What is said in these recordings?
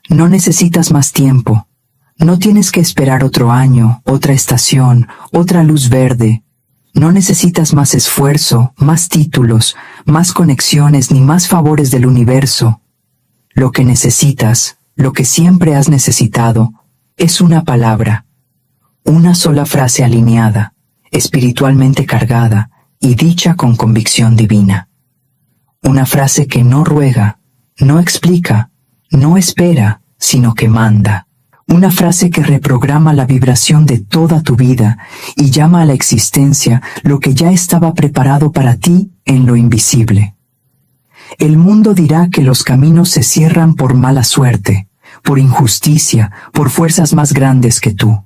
No necesitas más tiempo. No tienes que esperar otro año, otra estación, otra luz verde. No necesitas más esfuerzo, más títulos, más conexiones ni más favores del universo. Lo que necesitas, lo que siempre has necesitado, es una palabra, una sola frase alineada, espiritualmente cargada y dicha con convicción divina. Una frase que no ruega, no explica, no espera, sino que manda. Una frase que reprograma la vibración de toda tu vida y llama a la existencia lo que ya estaba preparado para ti en lo invisible. El mundo dirá que los caminos se cierran por mala suerte, por injusticia, por fuerzas más grandes que tú.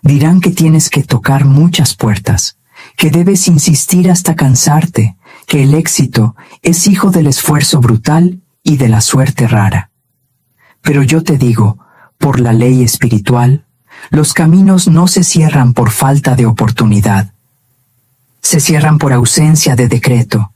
Dirán que tienes que tocar muchas puertas, que debes insistir hasta cansarte, que el éxito es hijo del esfuerzo brutal y de la suerte rara. Pero yo te digo, por la ley espiritual, los caminos no se cierran por falta de oportunidad. Se cierran por ausencia de decreto.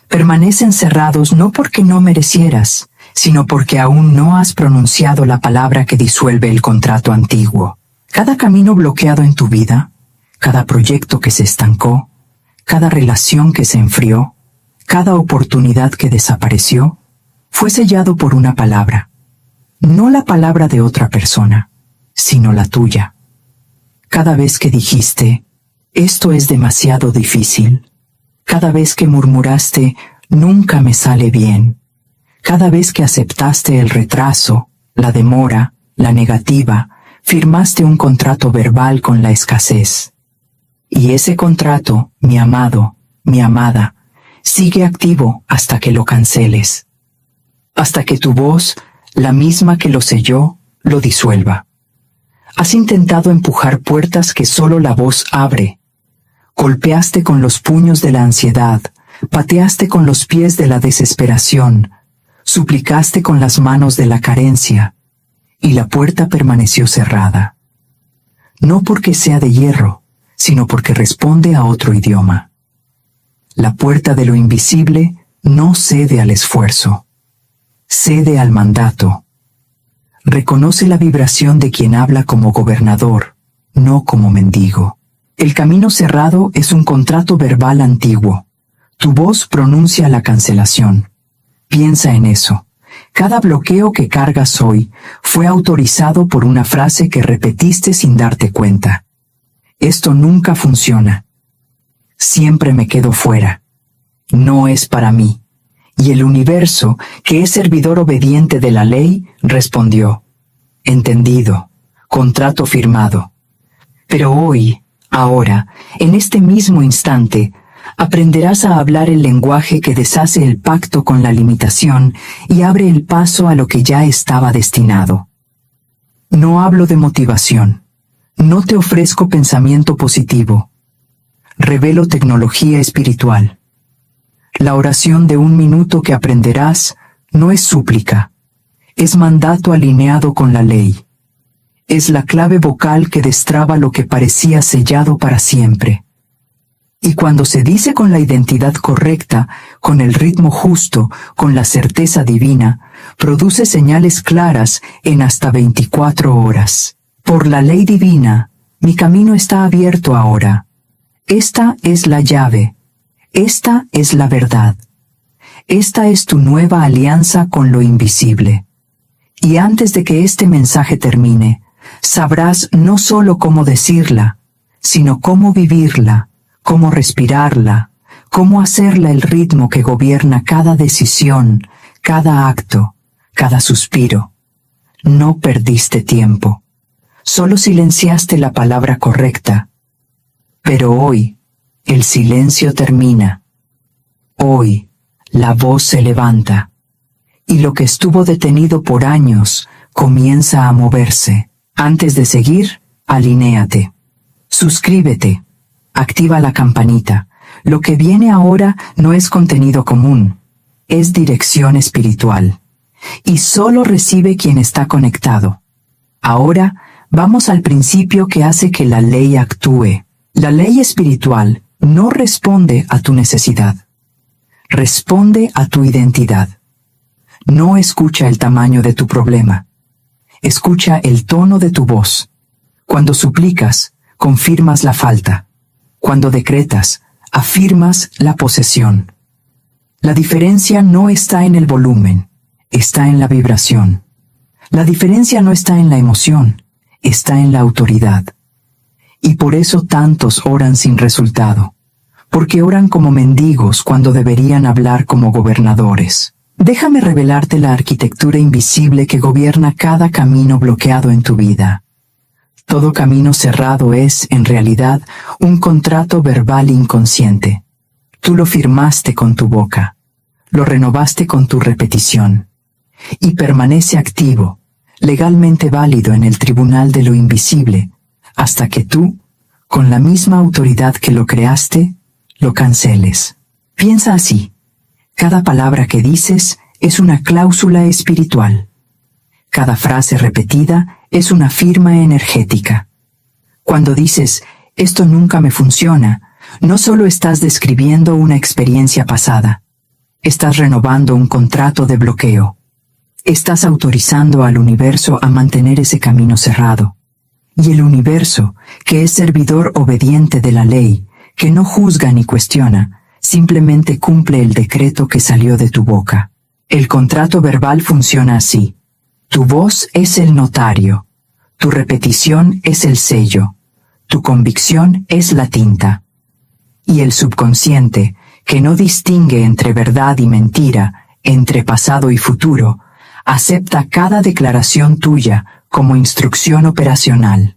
Permanecen cerrados no porque no merecieras, sino porque aún no has pronunciado la palabra que disuelve el contrato antiguo. Cada camino bloqueado en tu vida, cada proyecto que se estancó, cada relación que se enfrió, cada oportunidad que desapareció, fue sellado por una palabra. No la palabra de otra persona, sino la tuya. Cada vez que dijiste, esto es demasiado difícil, cada vez que murmuraste, nunca me sale bien, cada vez que aceptaste el retraso, la demora, la negativa, firmaste un contrato verbal con la escasez. Y ese contrato, mi amado, mi amada, sigue activo hasta que lo canceles, hasta que tu voz, la misma que lo selló, lo disuelva. Has intentado empujar puertas que solo la voz abre. Golpeaste con los puños de la ansiedad, pateaste con los pies de la desesperación, suplicaste con las manos de la carencia, y la puerta permaneció cerrada. No porque sea de hierro, sino porque responde a otro idioma. La puerta de lo invisible no cede al esfuerzo. Cede al mandato. Reconoce la vibración de quien habla como gobernador, no como mendigo. El camino cerrado es un contrato verbal antiguo. Tu voz pronuncia la cancelación. Piensa en eso. Cada bloqueo que cargas hoy fue autorizado por una frase que repetiste sin darte cuenta. Esto nunca funciona. Siempre me quedo fuera. No es para mí. Y el universo, que es servidor obediente de la ley, respondió, entendido, contrato firmado. Pero hoy, ahora, en este mismo instante, aprenderás a hablar el lenguaje que deshace el pacto con la limitación y abre el paso a lo que ya estaba destinado. No hablo de motivación, no te ofrezco pensamiento positivo, revelo tecnología espiritual. La oración de 1 minuto que aprenderás no es súplica, es mandato alineado con la ley. Es la clave vocal que destraba lo que parecía sellado para siempre. Y cuando se dice con la identidad correcta, con el ritmo justo, con la certeza divina, produce señales claras en hasta 24 horas. Por la ley divina, mi camino está abierto ahora. Esta es la llave. Esta es la verdad. Esta es tu nueva alianza con lo invisible. Y antes de que este mensaje termine, sabrás no solo cómo decirla, sino cómo vivirla, cómo respirarla, cómo hacerla el ritmo que gobierna cada decisión, cada acto, cada suspiro. No perdiste tiempo. Solo silenciaste la palabra correcta. Pero hoy, el silencio termina. Hoy, la voz se levanta, y lo que estuvo detenido por años comienza a moverse. Antes de seguir, alinéate. Suscríbete. Activa la campanita. Lo que viene ahora no es contenido común, es dirección espiritual. Y solo recibe quien está conectado. Ahora, vamos al principio que hace que la ley actúe. La ley espiritual no responde a tu necesidad. Responde a tu identidad. No escucha el tamaño de tu problema. Escucha el tono de tu voz. Cuando suplicas, confirmas la falta. Cuando decretas, afirmas la posesión. La diferencia no está en el volumen, está en la vibración. La diferencia no está en la emoción, está en la autoridad. Y por eso tantos oran sin resultado, porque oran como mendigos cuando deberían hablar como gobernadores. Déjame revelarte la arquitectura invisible que gobierna cada camino bloqueado en tu vida. Todo camino cerrado es, en realidad, un contrato verbal inconsciente. Tú lo firmaste con tu boca, lo renovaste con tu repetición, y permanece activo, legalmente válido en el tribunal de lo invisible, hasta que tú, con la misma autoridad que lo creaste, lo canceles. Piensa así. Cada palabra que dices es una cláusula espiritual. Cada frase repetida es una firma energética. Cuando dices, esto nunca me funciona, no solo estás describiendo una experiencia pasada, estás renovando un contrato de bloqueo. Estás autorizando al universo a mantener ese camino cerrado. Y el universo, que es servidor obediente de la ley, que no juzga ni cuestiona, simplemente cumple el decreto que salió de tu boca. El contrato verbal funciona así. Tu voz es el notario, tu repetición es el sello, tu convicción es la tinta. Y el subconsciente, que no distingue entre verdad y mentira, entre pasado y futuro, acepta cada declaración tuya como instrucción operacional.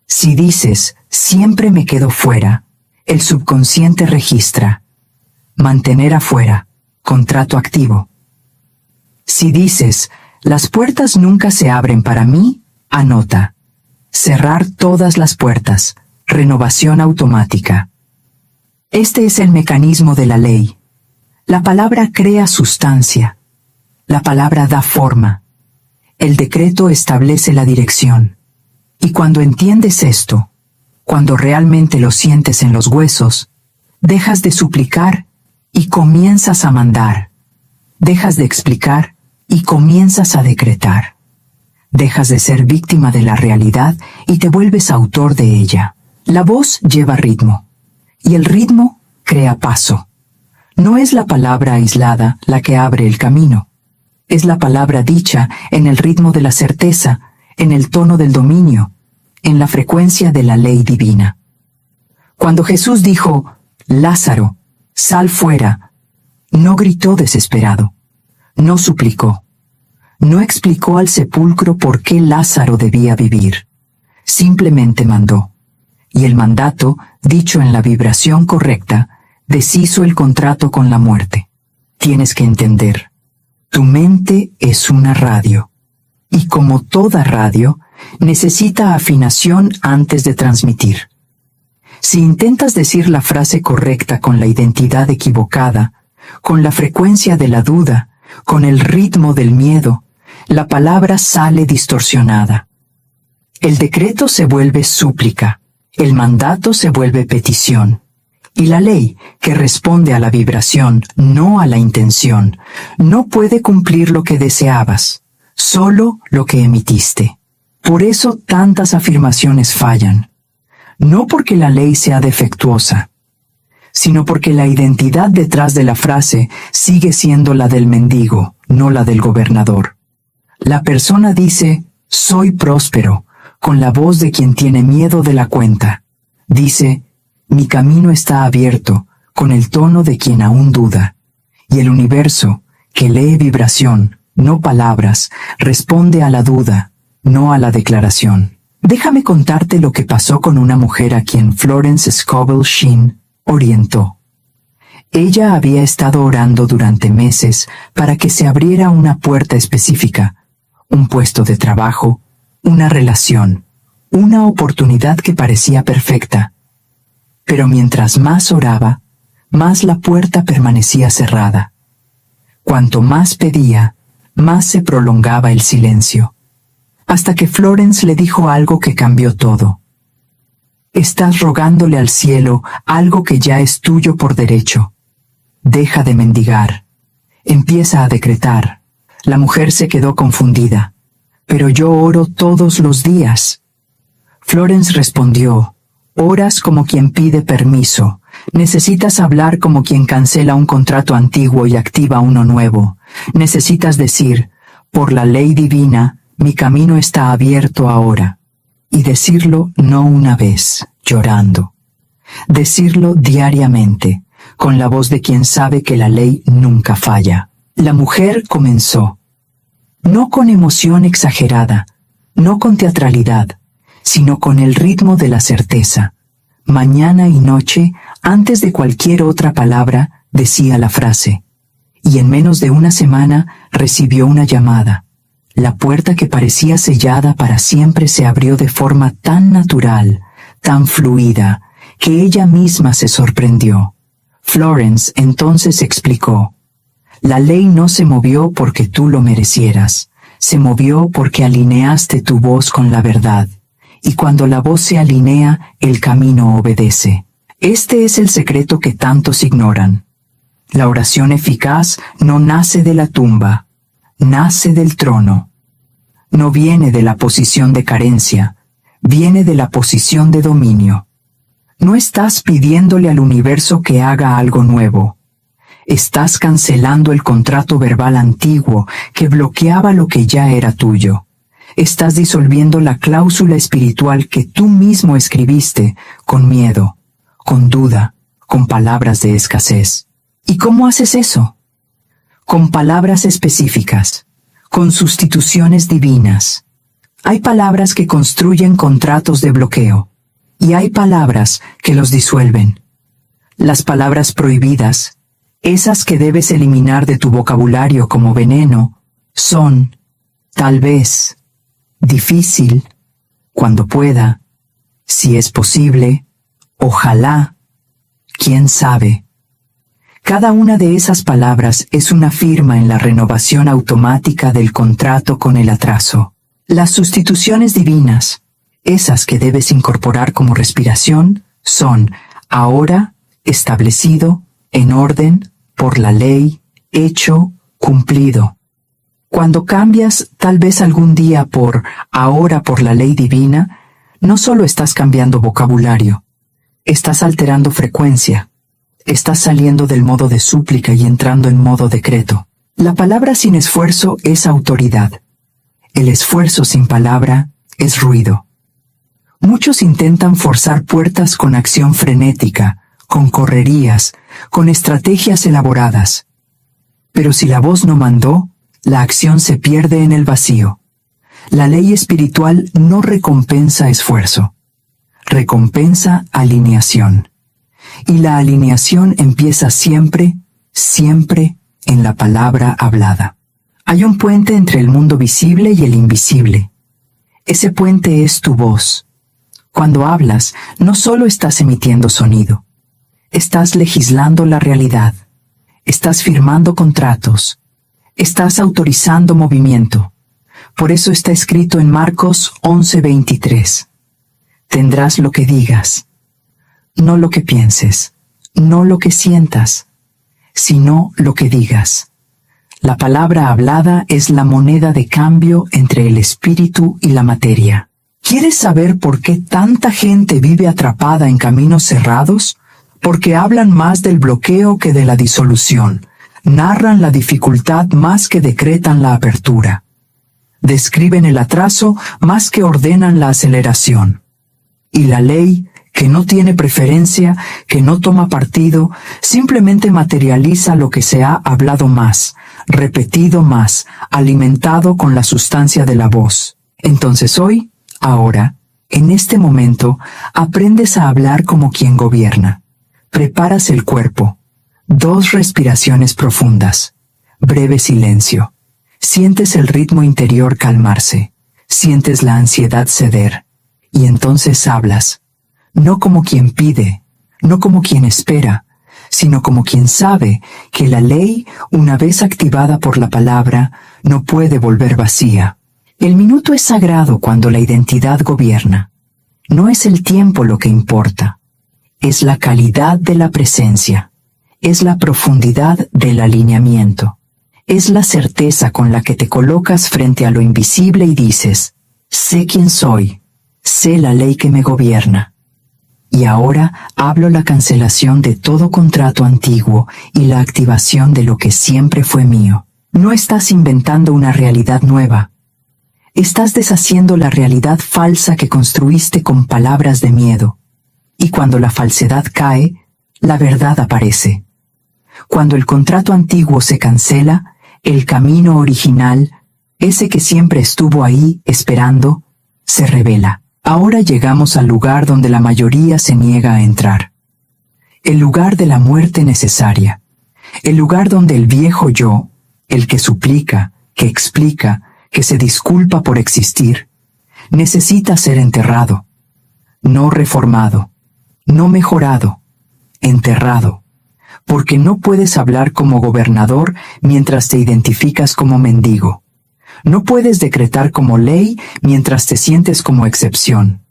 Si dices, siempre me quedo fuera, el subconsciente registra. Mantener afuera, contrato activo. Si dices, las puertas nunca se abren para mí, anota. Cerrar todas las puertas, renovación automática. Este es el mecanismo de la ley. La palabra crea sustancia. La palabra da forma. El decreto establece la dirección. Y cuando entiendes esto, cuando realmente lo sientes en los huesos, dejas de suplicar y comienzas a mandar. Dejas de explicar y comienzas a decretar. Dejas de ser víctima de la realidad y te vuelves autor de ella. La voz lleva ritmo, y el ritmo crea paso. No es la palabra aislada la que abre el camino. Es la palabra dicha en el ritmo de la certeza, en el tono del dominio, en la frecuencia de la ley divina. Cuando Jesús dijo, Lázaro, sal fuera, no gritó desesperado, no suplicó, no explicó al sepulcro por qué Lázaro debía vivir, simplemente mandó. Y el mandato, dicho en la vibración correcta, deshizo el contrato con la muerte. Tienes que entender. Tu mente es una radio, y como toda radio, necesita afinación antes de transmitir. Si intentas decir la frase correcta con la identidad equivocada, con la frecuencia de la duda, con el ritmo del miedo, la palabra sale distorsionada. El decreto se vuelve súplica, el mandato se vuelve petición. Y la ley, que responde a la vibración, no a la intención, no puede cumplir lo que deseabas, solo lo que emitiste. Por eso tantas afirmaciones fallan. No porque la ley sea defectuosa, sino porque la identidad detrás de la frase sigue siendo la del mendigo, no la del gobernador. La persona dice, soy próspero, con la voz de quien tiene miedo de la cuenta. Dice, mi camino está abierto, con el tono de quien aún duda. Y el universo, que lee vibración, no palabras, responde a la duda, no a la declaración. Déjame contarte lo que pasó con una mujer a quien Florence Scovel Shinn orientó. Ella había estado orando durante meses para que se abriera una puerta específica, un puesto de trabajo, una relación, una oportunidad que parecía perfecta. Pero mientras más oraba, más la puerta permanecía cerrada. Cuanto más pedía, más se prolongaba el silencio, hasta que Florence le dijo algo que cambió todo. Estás rogándole al cielo algo que ya es tuyo por derecho. Deja de mendigar. Empieza a decretar. La mujer se quedó confundida. Pero yo oro todos los días. Florence respondió, oras como quien pide permiso. Necesitas hablar como quien cancela un contrato antiguo y activa uno nuevo. Necesitas decir, por la ley divina, mi camino está abierto ahora. Y decirlo no una vez, llorando. Decirlo diariamente, con la voz de quien sabe que la ley nunca falla. La mujer comenzó. No con emoción exagerada, no con teatralidad, sino con el ritmo de la certeza. Mañana y noche, antes de cualquier otra palabra, decía la frase. Y en menos de una semana recibió una llamada. La puerta que parecía sellada para siempre se abrió de forma tan natural, tan fluida, que ella misma se sorprendió. Florence entonces explicó. La ley no se movió porque tú lo merecieras. Se movió porque alineaste tu voz con la verdad. Y cuando la voz se alinea, el camino obedece. Este es el secreto que tantos ignoran. La oración eficaz no nace de la tumba, nace del trono. No viene de la posición de carencia, viene de la posición de dominio. No estás pidiéndole al universo que haga algo nuevo. Estás cancelando el contrato verbal antiguo que bloqueaba lo que ya era tuyo. Estás disolviendo la cláusula espiritual que tú mismo escribiste con miedo, con duda, con palabras de escasez. ¿Y cómo haces eso? Con palabras específicas, con sustituciones divinas. Hay palabras que construyen contratos de bloqueo, y hay palabras que los disuelven. Las palabras prohibidas, esas que debes eliminar de tu vocabulario como veneno, son, tal vez, difícil, cuando pueda, si es posible, ojalá, quién sabe. Cada una de esas palabras es una firma en la renovación automática del contrato con el atraso. Las sustituciones divinas, esas que debes incorporar como respiración, son ahora, establecido, en orden, por la ley, hecho, cumplido. Cuando cambias tal vez algún día por ahora por la ley divina, no solo estás cambiando vocabulario, estás alterando frecuencia, estás saliendo del modo de súplica y entrando en modo decreto. La palabra sin esfuerzo es autoridad. El esfuerzo sin palabra es ruido. Muchos intentan forzar puertas con acción frenética, con correrías, con estrategias elaboradas. Pero si la voz no mandó, la acción se pierde en el vacío. La ley espiritual no recompensa esfuerzo, recompensa alineación. Y la alineación empieza siempre, siempre en la palabra hablada. Hay un puente entre el mundo visible y el invisible. Ese puente es tu voz. Cuando hablas, no solo estás emitiendo sonido, estás legislando la realidad, estás firmando contratos, estás autorizando movimiento. Por eso está escrito en Marcos 11:23. Tendrás lo que digas, no lo que pienses, no lo que sientas, sino lo que digas. La palabra hablada es la moneda de cambio entre el espíritu y la materia. ¿Quieres saber por qué tanta gente vive atrapada en caminos cerrados? Porque hablan más del bloqueo que de la disolución. Narran la dificultad más que decretan la apertura. Describen el atraso más que ordenan la aceleración. Y la ley, que no tiene preferencia, que no toma partido, simplemente materializa lo que se ha hablado más, repetido más, alimentado con la sustancia de la voz. Entonces hoy, ahora, en este momento, aprendes a hablar como quien gobierna. Preparas el cuerpo. 2 respiraciones profundas. Breve silencio. Sientes el ritmo interior calmarse. Sientes la ansiedad ceder. Y entonces hablas. No como quien pide, no como quien espera, sino como quien sabe que la ley, una vez activada por la palabra, no puede volver vacía. El minuto es sagrado cuando la identidad gobierna. No es el tiempo lo que importa. Es la calidad de la presencia. Es la profundidad del alineamiento. Es la certeza con la que te colocas frente a lo invisible y dices, sé quién soy, sé la ley que me gobierna. Y ahora hablo la cancelación de todo contrato antiguo y la activación de lo que siempre fue mío. No estás inventando una realidad nueva. Estás deshaciendo la realidad falsa que construiste con palabras de miedo. Y cuando la falsedad cae, la verdad aparece. Cuando el contrato antiguo se cancela, el camino original, ese que siempre estuvo ahí esperando, se revela. Ahora llegamos al lugar donde la mayoría se niega a entrar. El lugar de la muerte necesaria. El lugar donde el viejo yo, el que suplica, que explica, que se disculpa por existir, necesita ser enterrado. No reformado, no mejorado, enterrado. Porque no puedes hablar como gobernador mientras te identificas como mendigo. No puedes decretar como ley mientras te sientes como excepción.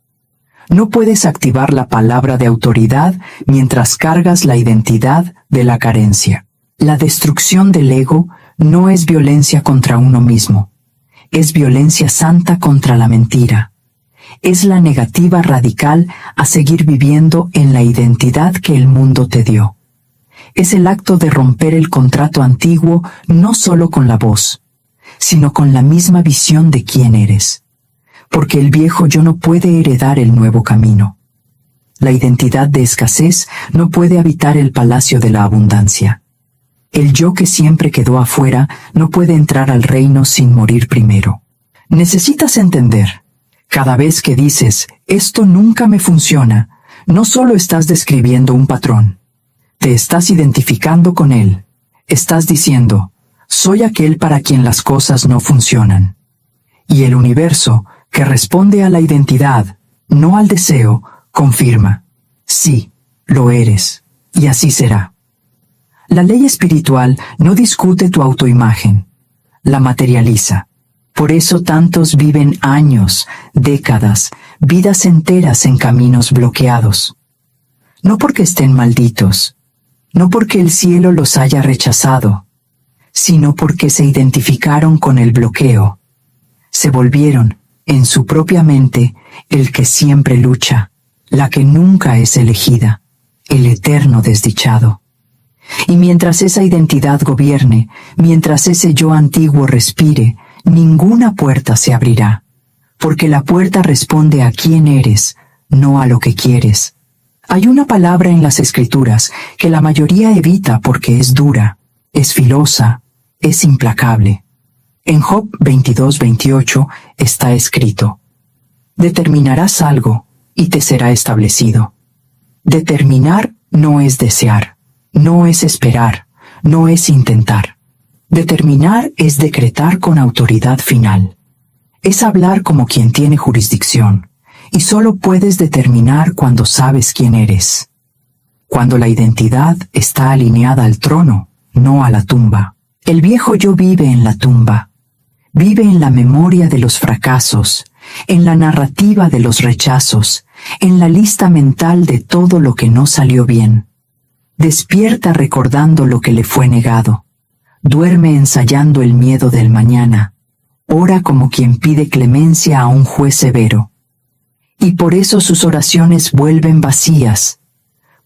No puedes activar la palabra de autoridad mientras cargas la identidad de la carencia. La destrucción del ego no es violencia contra uno mismo. Es violencia santa contra la mentira. Es la negativa radical a seguir viviendo en la identidad que el mundo te dio. Es el acto de romper el contrato antiguo no solo con la voz, sino con la misma visión de quién eres. Porque el viejo yo no puede heredar el nuevo camino. La identidad de escasez no puede habitar el palacio de la abundancia. El yo que siempre quedó afuera no puede entrar al reino sin morir primero. Necesitas entender, cada vez que dices, esto nunca me funciona, no solo estás describiendo un patrón, te estás identificando con él. Estás diciendo, soy aquel para quien las cosas no funcionan. Y el universo, que responde a la identidad, no al deseo, confirma, sí, lo eres, y así será. La ley espiritual no discute tu autoimagen, la materializa. Por eso tantos viven años, décadas, vidas enteras en caminos bloqueados. No porque estén malditos, no porque el cielo los haya rechazado, sino porque se identificaron con el bloqueo. Se volvieron, en su propia mente, el que siempre lucha, la que nunca es elegida, el eterno desdichado. Y mientras esa identidad gobierne, mientras ese yo antiguo respire, ninguna puerta se abrirá, porque la puerta responde a quién eres, no a lo que quieres. Hay una palabra en las Escrituras que la mayoría evita porque es dura, es filosa, es implacable. En Job 22:28 está escrito: determinarás algo y te será establecido. Determinar no es desear, no es esperar, no es intentar. Determinar es decretar con autoridad final. Es hablar como quien tiene jurisdicción, y solo puedes determinar cuando sabes quién eres. Cuando la identidad está alineada al trono, no a la tumba. El viejo yo vive en la tumba. Vive en la memoria de los fracasos, en la narrativa de los rechazos, en la lista mental de todo lo que no salió bien. Despierta recordando lo que le fue negado. Duerme ensayando el miedo del mañana. Ora como quien pide clemencia a un juez severo. Y por eso sus oraciones vuelven vacías,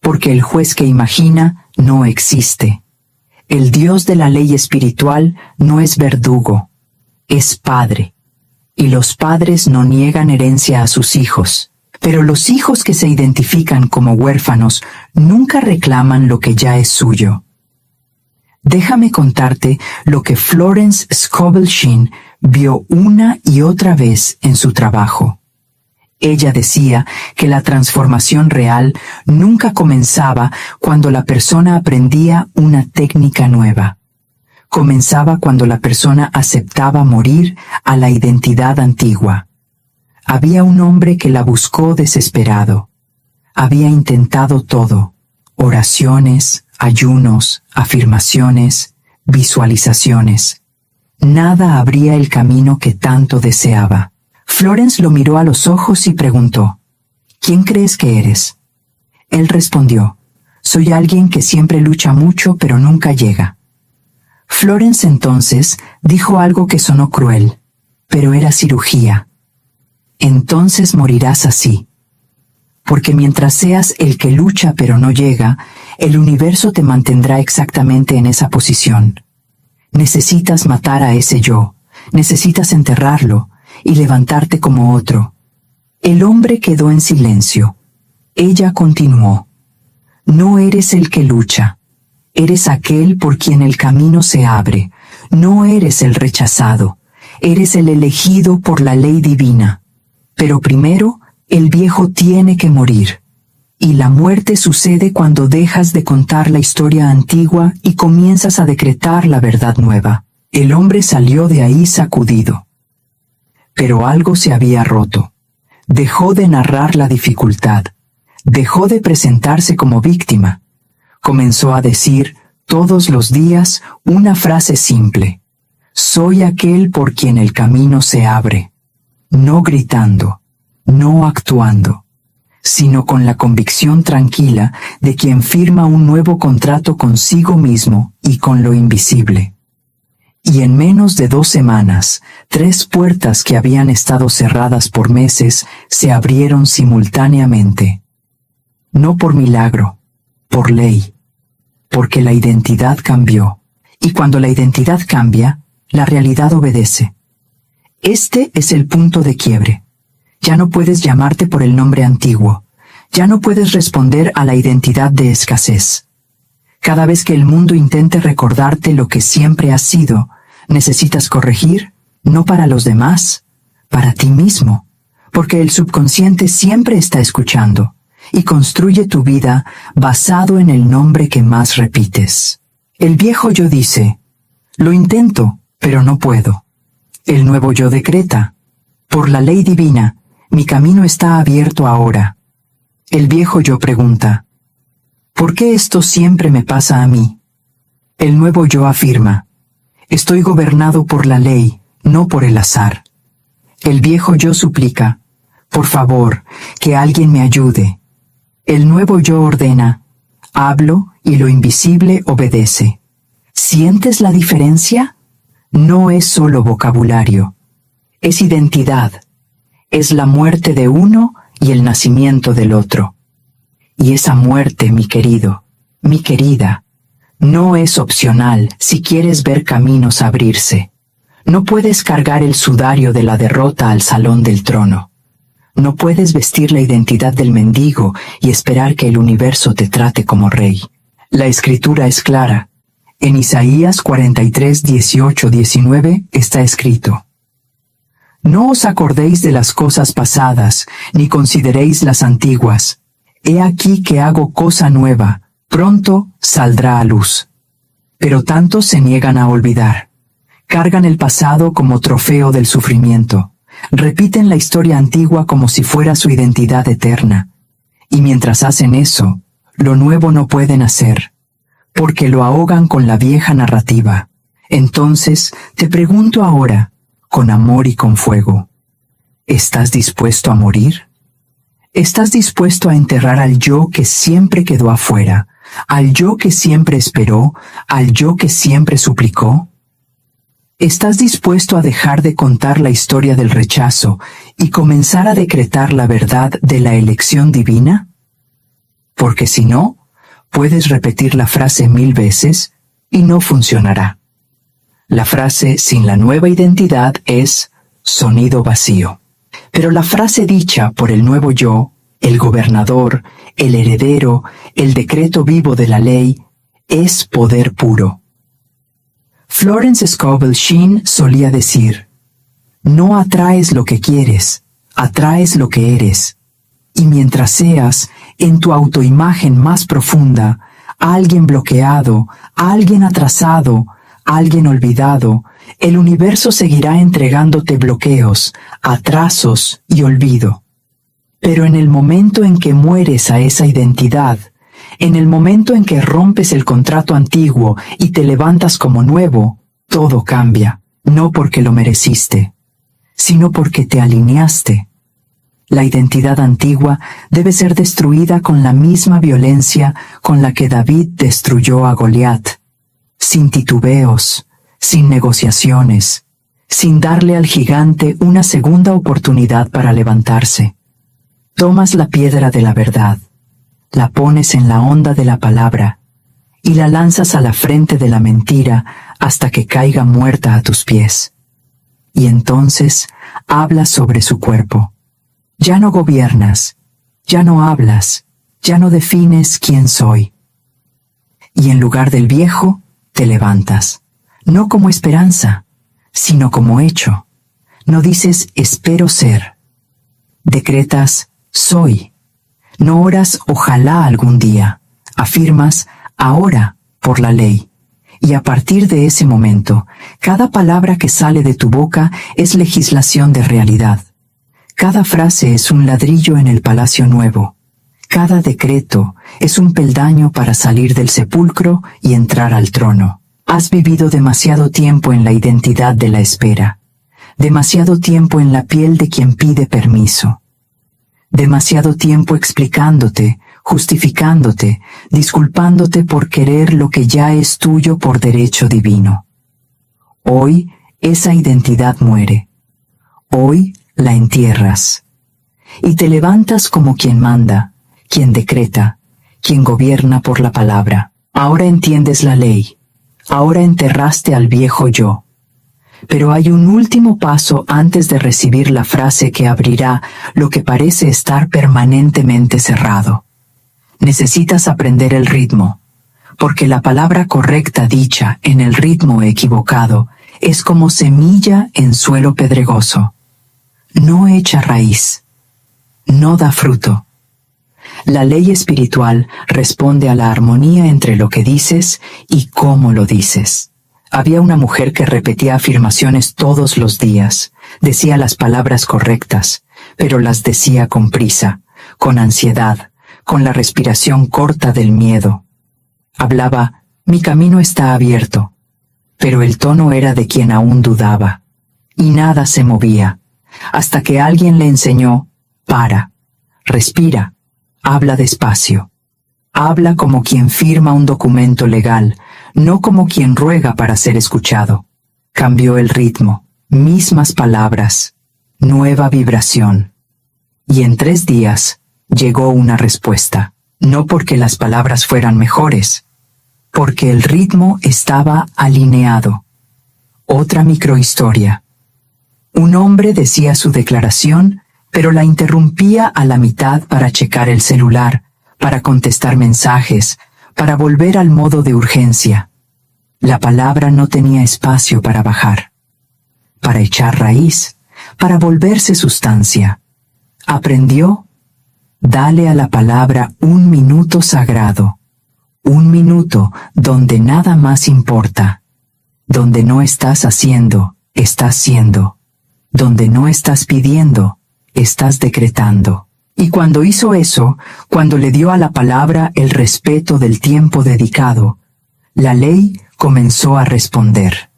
porque el juez que imagina no existe. El Dios de la ley espiritual no es verdugo, es padre. Y los padres no niegan herencia a sus hijos, pero los hijos que se identifican como huérfanos nunca reclaman lo que ya es suyo. Déjame contarte lo que Florence Scovel Shinn vio una y otra vez en su trabajo. Ella decía que la transformación real nunca comenzaba cuando la persona aprendía una técnica nueva. Comenzaba cuando la persona aceptaba morir a la identidad antigua. Había un hombre que la buscó desesperado. Había intentado todo: oraciones, ayunos, afirmaciones, visualizaciones. Nada abría el camino que tanto deseaba. Florence lo miró a los ojos y preguntó: ¿quién crees que eres? Él respondió: soy alguien que siempre lucha mucho pero nunca llega. Florence entonces dijo algo que sonó cruel, pero era cirugía. Entonces morirás así. Porque mientras seas el que lucha pero no llega, el universo te mantendrá exactamente en esa posición. Necesitas matar a ese yo, necesitas enterrarlo y levantarte como otro. El hombre quedó en silencio. Ella continuó. No eres el que lucha. Eres aquel por quien el camino se abre. No eres el rechazado. Eres el elegido por la ley divina. Pero primero, el viejo tiene que morir. Y la muerte sucede cuando dejas de contar la historia antigua y comienzas a decretar la verdad nueva. El hombre salió de ahí sacudido. Pero algo se había roto. Dejó de narrar la dificultad. Dejó de presentarse como víctima. Comenzó a decir todos los días una frase simple. Soy aquel por quien el camino se abre. No gritando, no actuando, sino con la convicción tranquila de quien firma un nuevo contrato consigo mismo y con lo invisible. Y en menos de 2 semanas, 3 puertas que habían estado cerradas por meses se abrieron simultáneamente. No por milagro, por ley, porque la identidad cambió. Y cuando la identidad cambia, la realidad obedece. Este es el punto de quiebre. Ya no puedes llamarte por el nombre antiguo. Ya no puedes responder a la identidad de escasez. Cada vez que el mundo intente recordarte lo que siempre has sido, necesitas corregir, no para los demás, para ti mismo, porque el subconsciente siempre está escuchando y construye tu vida basado en el nombre que más repites. El viejo yo dice, lo intento, pero no puedo. El nuevo yo decreta, por la ley divina, mi camino está abierto ahora. El viejo yo pregunta, ¿por qué esto siempre me pasa a mí? El nuevo yo afirma, estoy gobernado por la ley, no por el azar. El viejo yo suplica, por favor, que alguien me ayude. El nuevo yo ordena, hablo y lo invisible obedece. ¿Sientes la diferencia? No es solo vocabulario, es identidad. Es la muerte de uno y el nacimiento del otro. Y esa muerte, mi querido, mi querida, no es opcional si quieres ver caminos abrirse. No puedes cargar el sudario de la derrota al salón del trono. No puedes vestir la identidad del mendigo y esperar que el universo te trate como rey. La escritura es clara. En Isaías 43, 18, 19 está escrito: No os acordéis de las cosas pasadas, ni consideréis las antiguas. He aquí que hago cosa nueva, pronto saldrá a luz. Pero tantos se niegan a olvidar. Cargan el pasado como trofeo del sufrimiento. Repiten la historia antigua como si fuera su identidad eterna. Y mientras hacen eso, lo nuevo no pueden hacer, porque lo ahogan con la vieja narrativa. Entonces, te pregunto ahora, con amor y con fuego, ¿estás dispuesto a morir? ¿Estás dispuesto a enterrar al yo que siempre quedó afuera, al yo que siempre esperó, al yo que siempre suplicó? ¿Estás dispuesto a dejar de contar la historia del rechazo y comenzar a decretar la verdad de la elección divina? Porque si no, puedes repetir la frase 1000 veces y no funcionará. La frase sin la nueva identidad es sonido vacío. Pero la frase dicha por el nuevo yo, el gobernador, el heredero, el decreto vivo de la ley, es poder puro. Florence Scovel Shinn solía decir, no atraes lo que quieres, atraes lo que eres. Y mientras seas, en tu autoimagen más profunda, alguien bloqueado, alguien atrasado, alguien olvidado, el universo seguirá entregándote bloqueos, atrasos y olvido. Pero en el momento en que mueres a esa identidad, en el momento en que rompes el contrato antiguo y te levantas como nuevo, todo cambia, no porque lo mereciste, sino porque te alineaste. La identidad antigua debe ser destruida con la misma violencia con la que David destruyó a Goliat. sin titubeos, sin negociaciones, sin darle al gigante una segunda oportunidad para levantarse. Tomas la piedra de la verdad, la pones en la honda de la palabra y la lanzas a la frente de la mentira hasta que caiga muerta a tus pies. Y entonces hablas sobre su cuerpo. Ya no gobiernas, ya no hablas, ya no defines quién soy. Y en lugar del viejo, te levantas, no como esperanza, sino como hecho. No dices espero ser. Decretas soy. No oras ojalá algún día. Afirmas ahora por la ley. Y a partir de ese momento, cada palabra que sale de tu boca es legislación de realidad. Cada frase es un ladrillo en el palacio nuevo. Cada decreto es un peldaño para salir del sepulcro y entrar al trono. Has vivido demasiado tiempo en la identidad de la espera, demasiado tiempo en la piel de quien pide permiso, demasiado tiempo explicándote, justificándote, disculpándote por querer lo que ya es tuyo por derecho divino. Hoy esa identidad muere. Hoy la entierras. Y te levantas como quien manda, quien decreta, quien gobierna por la palabra. Ahora entiendes la ley. Ahora enterraste al viejo yo. Pero hay un último paso antes de recibir la frase que abrirá lo que parece estar permanentemente cerrado. Necesitas aprender el ritmo, porque la palabra correcta dicha en el ritmo equivocado es como semilla en suelo pedregoso. No echa raíz, no da fruto. La ley espiritual responde a la armonía entre lo que dices y cómo lo dices. Había una mujer que repetía afirmaciones todos los días, decía las palabras correctas, pero las decía con prisa, con ansiedad, con la respiración corta del miedo. Hablaba, mi camino está abierto, pero el tono era de quien aún dudaba, y nada se movía, hasta que alguien le enseñó, para, respira, habla despacio, habla como quien firma un documento legal, no como quien ruega para ser escuchado. Cambió el ritmo, mismas palabras, nueva vibración. Y en 3 días llegó una respuesta, no porque las palabras fueran mejores, porque el ritmo estaba alineado. Otra microhistoria. Un hombre decía su declaración, pero la interrumpía a la mitad para checar el celular, para contestar mensajes, para volver al modo de urgencia. La palabra no tenía espacio para bajar, para echar raíz, para volverse sustancia. Aprendió, dale a la palabra 1 minuto sagrado, 1 minuto donde nada más importa, donde no estás haciendo, estás siendo, donde no estás pidiendo, estás decretando. Y cuando hizo eso, cuando le dio a la palabra el respeto del tiempo dedicado, la ley comenzó a responder.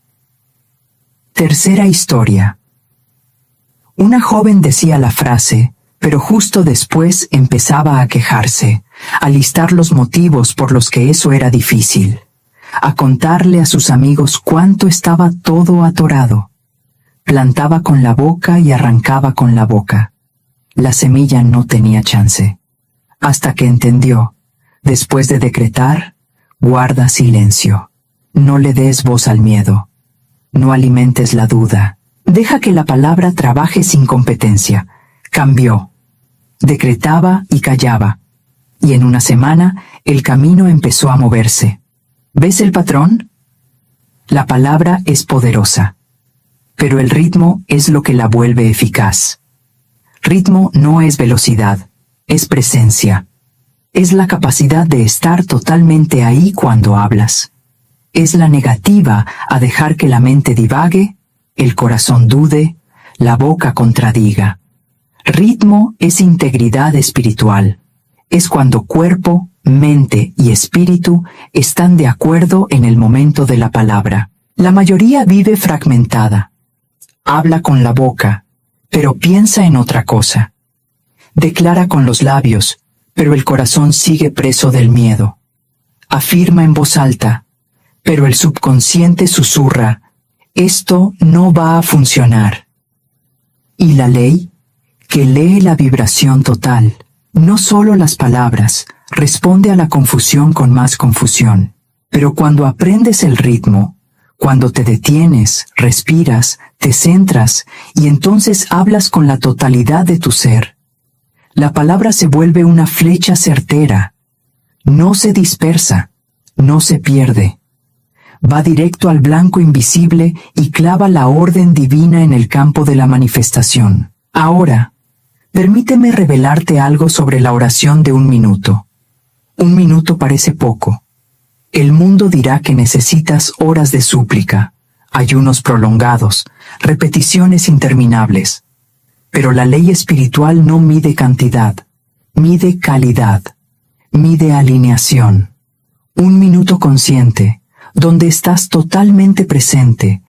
Tercera historia. Una joven decía la frase, pero justo después empezaba a quejarse, a listar los motivos por los que eso era difícil, a contarle a sus amigos cuánto estaba todo atorado. Plantaba con la boca y arrancaba con la boca. La semilla no tenía chance. Hasta que entendió, después de decretar, guarda silencio. No le des voz al miedo. No alimentes la duda. Deja que la palabra trabaje sin competencia. Cambió. Decretaba y callaba. Y en una semana, el camino empezó a moverse. ¿Ves el patrón? La palabra es poderosa, pero el ritmo es lo que la vuelve eficaz. Ritmo no es velocidad, es presencia. Es la capacidad de estar totalmente ahí cuando hablas. Es la negativa a dejar que la mente divague, el corazón dude, la boca contradiga. Ritmo es integridad espiritual. Es cuando cuerpo, mente y espíritu están de acuerdo en el momento de la palabra. La mayoría vive fragmentada. Habla con la boca, pero piensa en otra cosa. Declara con los labios, pero el corazón sigue preso del miedo. Afirma en voz alta, Pero el subconsciente susurra, esto no va a funcionar. Y la ley, que lee la vibración total, no solo las palabras, responde a la confusión con más confusión. Pero cuando aprendes el ritmo, cuando te detienes, respiras, te centras y entonces hablas con la totalidad de tu ser, la palabra se vuelve una flecha certera. No se dispersa, no se pierde. Va directo al blanco invisible y clava la orden divina en el campo de la manifestación. Ahora, permíteme revelarte algo sobre la oración de 1 minuto. 1 minuto parece poco. El mundo dirá que necesitas horas de súplica, ayunos prolongados, repeticiones interminables. Pero la ley espiritual no mide cantidad, mide calidad, mide alineación. 1 minuto consciente, donde estás totalmente presente,